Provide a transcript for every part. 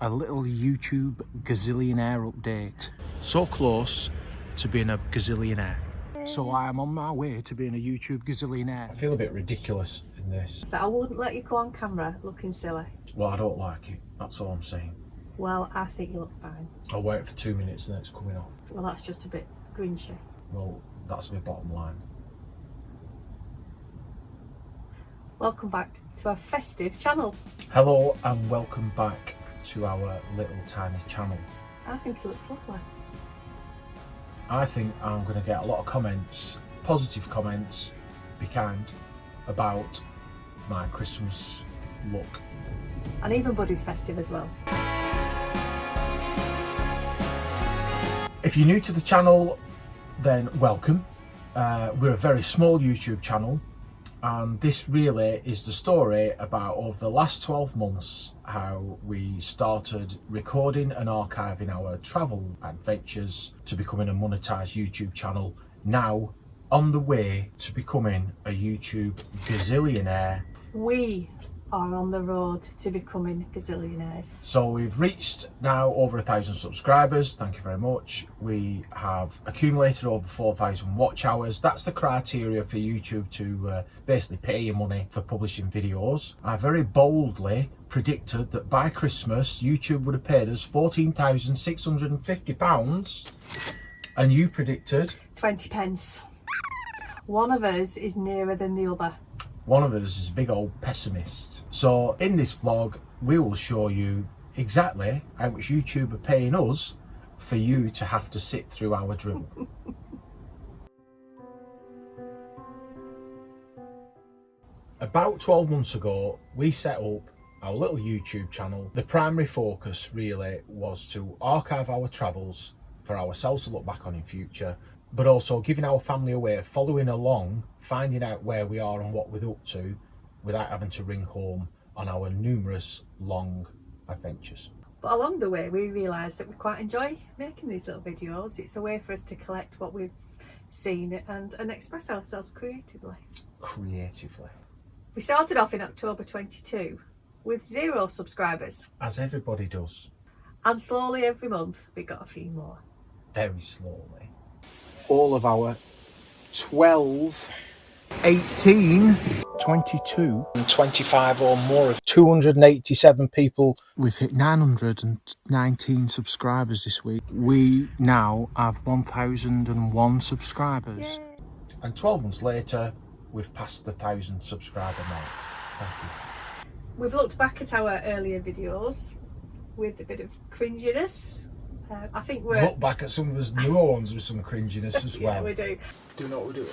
A little YouTube gazillionaire update. So close to being a gazillionaire. So I am on my way to being a YouTube gazillionaire. I feel a bit ridiculous in this. So I wouldn't let you go on camera looking silly. Well, I don't like it. That's all I'm saying. Well, I think you look fine. I'll wear it for 2 minutes and then it's coming off. Well, that's just a bit grinchy. Well, that's my bottom line. Welcome back to our Festive channel. Hello and welcome back to our little tiny channel. I think it looks lovely. I think I'm going to get a lot of comments, positive comments, be kind, about my Christmas look. And even Buddy's Festive as well. If you're new to the channel, then welcome. We're a very small YouTube channel, and this really is the story about over the last 12 months how we started recording and archiving our travel adventures to becoming a monetized YouTube channel, now on the way to becoming a YouTube gazillionaire. We are on the road to becoming gazillionaires. So we've reached now over 1,000 subscribers, thank you very much. We have accumulated over 4,000 watch hours. That's the criteria for YouTube to basically pay you money for publishing videos. I very boldly predicted that by Christmas YouTube would have paid us £14,650, and you predicted 20 pence. One of us is nearer than the other. One of us is a big old pessimist. So in this vlog, we will show you exactly how much YouTube are paying us for you to have to sit through our drill. About 12 months ago, we set up our little YouTube channel. The primary focus really was to archive our travels for ourselves to look back on in future, but also giving our family a way of following along, finding out where we are and what we're up to without having to ring home on our numerous long adventures. But along the way we realised that we quite enjoy making these little videos. It's a way for us to collect what we've seen and express ourselves creatively. We started off in October 22 with 0 subscribers. As everybody does. And slowly every month we got a few more. Very slowly. All of our 12, 18, 22 and 25 or more of 287 people. We've hit 919 subscribers this week. We now have 1,001 subscribers. Yay. And 12 months later, we've passed the 1,000 subscriber mark. Thank you. We've looked back at our earlier videos with a bit of cringiness. I think we're... Look back at some of us newer ones with some cringiness as well. Yeah, we do. Do you know what we're doing?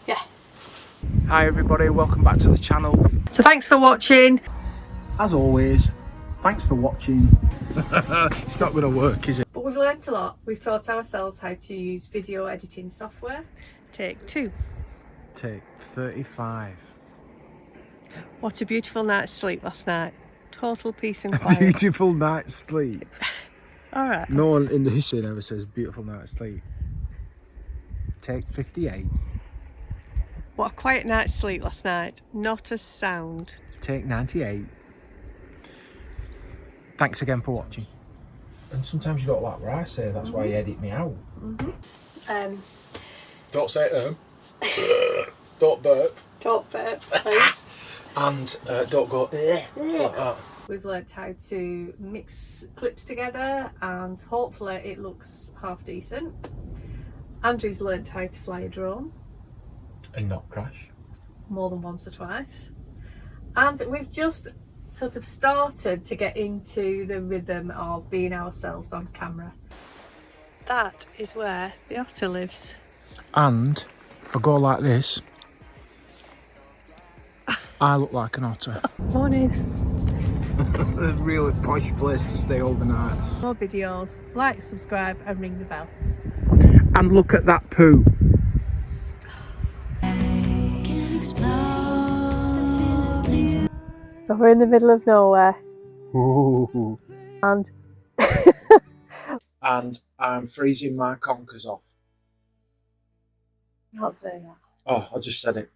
Yeah. Hi everybody, welcome back to the channel. So thanks for watching. As always, thanks for watching. It's not going to work, is it? But we've learnt a lot. We've taught ourselves how to use video editing software. Take 2. Take 35. What a beautiful night's sleep last night. Total peace and quiet. Beautiful night's sleep. All right. No one in the history never says beautiful night's sleep. Take 58. What a quiet night's sleep last night. Not a sound. Take 98. Thanks again for watching. And sometimes you don't like what I say, that's why you edit me out. Don't say don't burp. Don't burp, please. And don't go like that. We've learnt how to mix clips together and hopefully it looks half decent. Andrew's learnt how to fly a drone. And not crash. More than once or twice. And we've just sort of started to get into the rhythm of being ourselves on camera. That is where the otter lives. And if I go like this, I look like an otter. Morning. A really posh place to stay overnight. More videos, like, subscribe and ring the bell. And look at that poo. So we're in the middle of nowhere. Ooh. And And I'm freezing my conkers off. I'll say that. Oh, I just said it.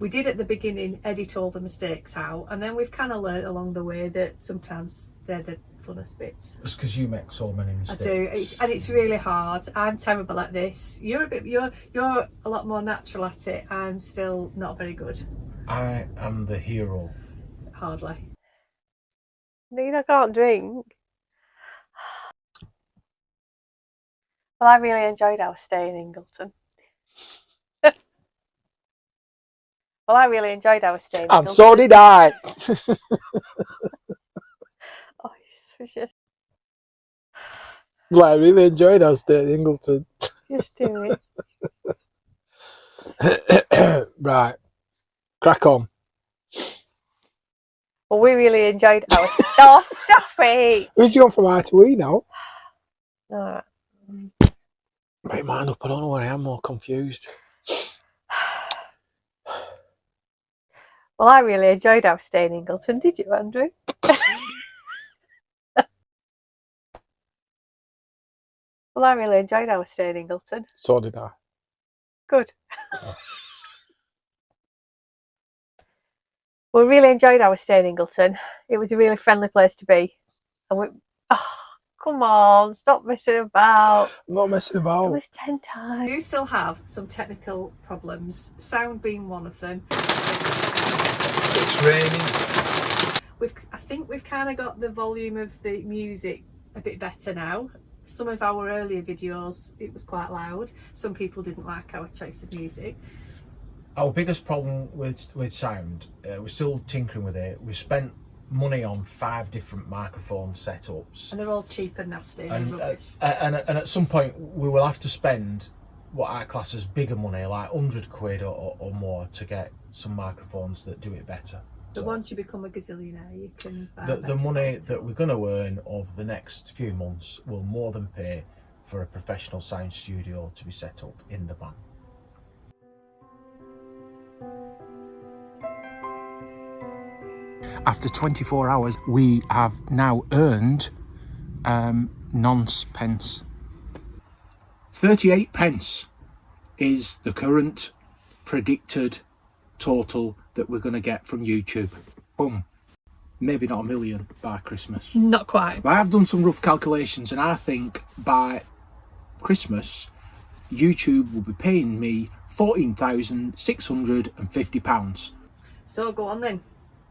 We did at the beginning edit all the mistakes out, and then we've kind of learnt along the way that sometimes they're the funnest bits. It's because you make so many mistakes. I do, it's really hard. I'm terrible at this. You're a lot more natural at it. I'm still not very good. I am the hero. Hardly. I can't drink. Well, I really enjoyed our stay in Ingleton. And so did I. Oh, it's just... Well, I really enjoyed our stay in Ingleton. Just do it. Right. Crack on. Well, we really enjoyed our... Oh, stop it! Where's you gone from I to E now? Alright. Make mine up. I don't know where I am. More confused. Well, I really enjoyed our stay in Ingleton. Did you, Andrew? Well, I really enjoyed our stay in Ingleton. So did I. Good. We really enjoyed our stay in Ingleton. It was a really friendly place to be. And we... Oh, come on, stop messing about. I'm not messing about. At least 10 times. We do still have some technical problems, sound being one of them. It's raining. I think we've kind of got the volume of the music a bit better now. Some of our earlier videos, it was quite loud. Some people didn't like our choice of music. Our biggest problem with sound, we're still tinkering with it. We've spent money on 5 different microphone setups. And they're all cheap and nasty and rubbish. And at some point, we will have to spend what I class as bigger money, like 100 quid or more, to get some microphones that do it better. So once you become a gazillionaire, you can buy the money that we're going to earn over the next few months will more than pay for a professional sound studio to be set up in the van. After 24 hours, we have now earned nonce. 38 pence is the current predicted total that we're going to get from YouTube. Boom. Maybe not 1 million by Christmas. Not quite. But I have done some rough calculations, and I think by Christmas, YouTube will be paying me £14,650. So go on then.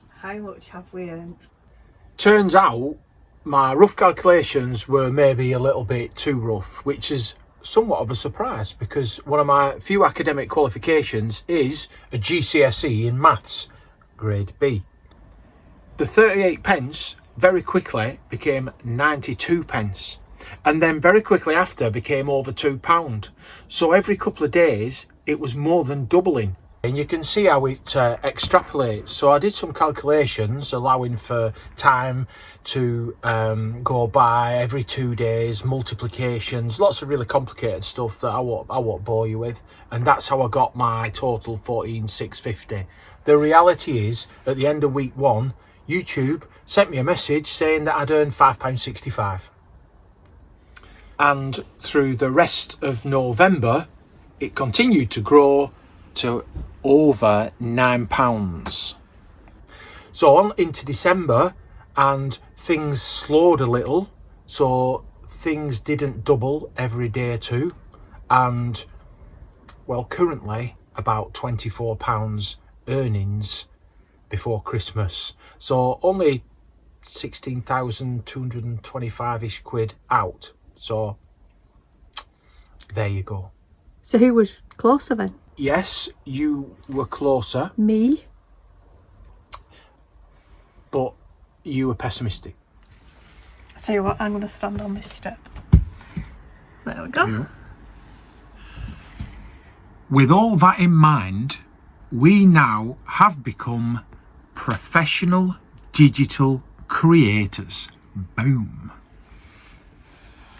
How much have we earned? Turns out my rough calculations were maybe a little bit too rough, which is somewhat of a surprise because one of my few academic qualifications is a GCSE in maths, grade B. The 38 pence very quickly became 92 pence, and then very quickly after became over £2. So every couple of days it was more than doubling. And you can see how it extrapolates. So I did some calculations allowing for time to go by every 2 days, multiplications, lots of really complicated stuff that I won't bore you with. And that's how I got my total 14,650. The reality is, at the end of week 1, YouTube sent me a message saying that I'd earned £5.65. And through the rest of November, it continued to grow to over £9. So on into December, and things slowed a little, so things didn't double every day or two, and well, currently about £24 earnings before Christmas, so only 16,225-ish quid out. So there you go. So who was closer then? Yes, you were closer. Me? But you were pessimistic. I tell you what, I'm going to stand on this step. There we go. Yeah. With all that in mind, we now have become professional digital creators. Boom.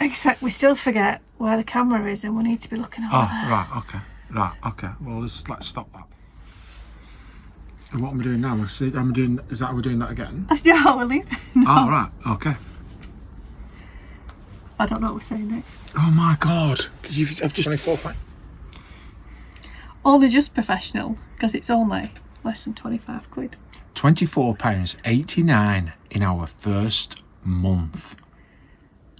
Except we still forget where the camera is and we need to be looking over there. Right, okay. Well, let's stop that. And what am I doing now? Is that we're doing that again? No, we're leaving. No. Oh, right, okay. I don't know what we're saying next. Oh my God, I've just 24 points. Or they're just professional, because it's only less than 25 quid. £24.89 in our first month.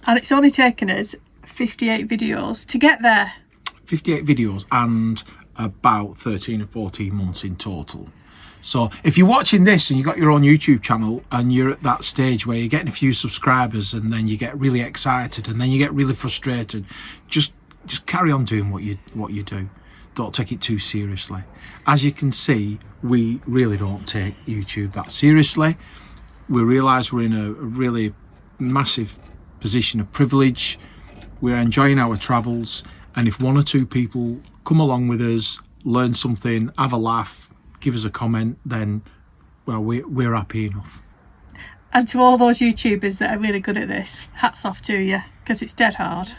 And it's only taken us 58 videos to get there. 58 videos and about 13 or 14 months in total. So if you're watching this and you've got your own YouTube channel and you're at that stage where you're getting a few subscribers and then you get really excited and then you get really frustrated, just carry on doing what you do. Don't take it too seriously. As you can see, we really don't take YouTube that seriously. We realise we're in a really massive position of privilege. We're enjoying our travels, and if one or two people come along with us, learn something, have a laugh, give us a comment, then well, we're happy enough. And to all those YouTubers that are really good at this, hats off to you, because it's dead hard.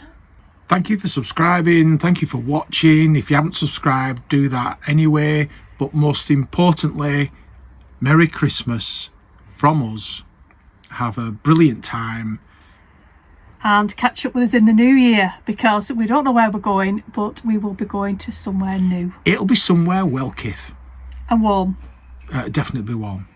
Thank you for subscribing, thank you for watching. If you haven't subscribed, do that anyway. But most importantly, Merry Christmas from us. Have a brilliant time. And catch up with us in the new year, because we don't know where we're going, but we will be going to somewhere new. It'll be somewhere well, Kif. And warm. Definitely warm.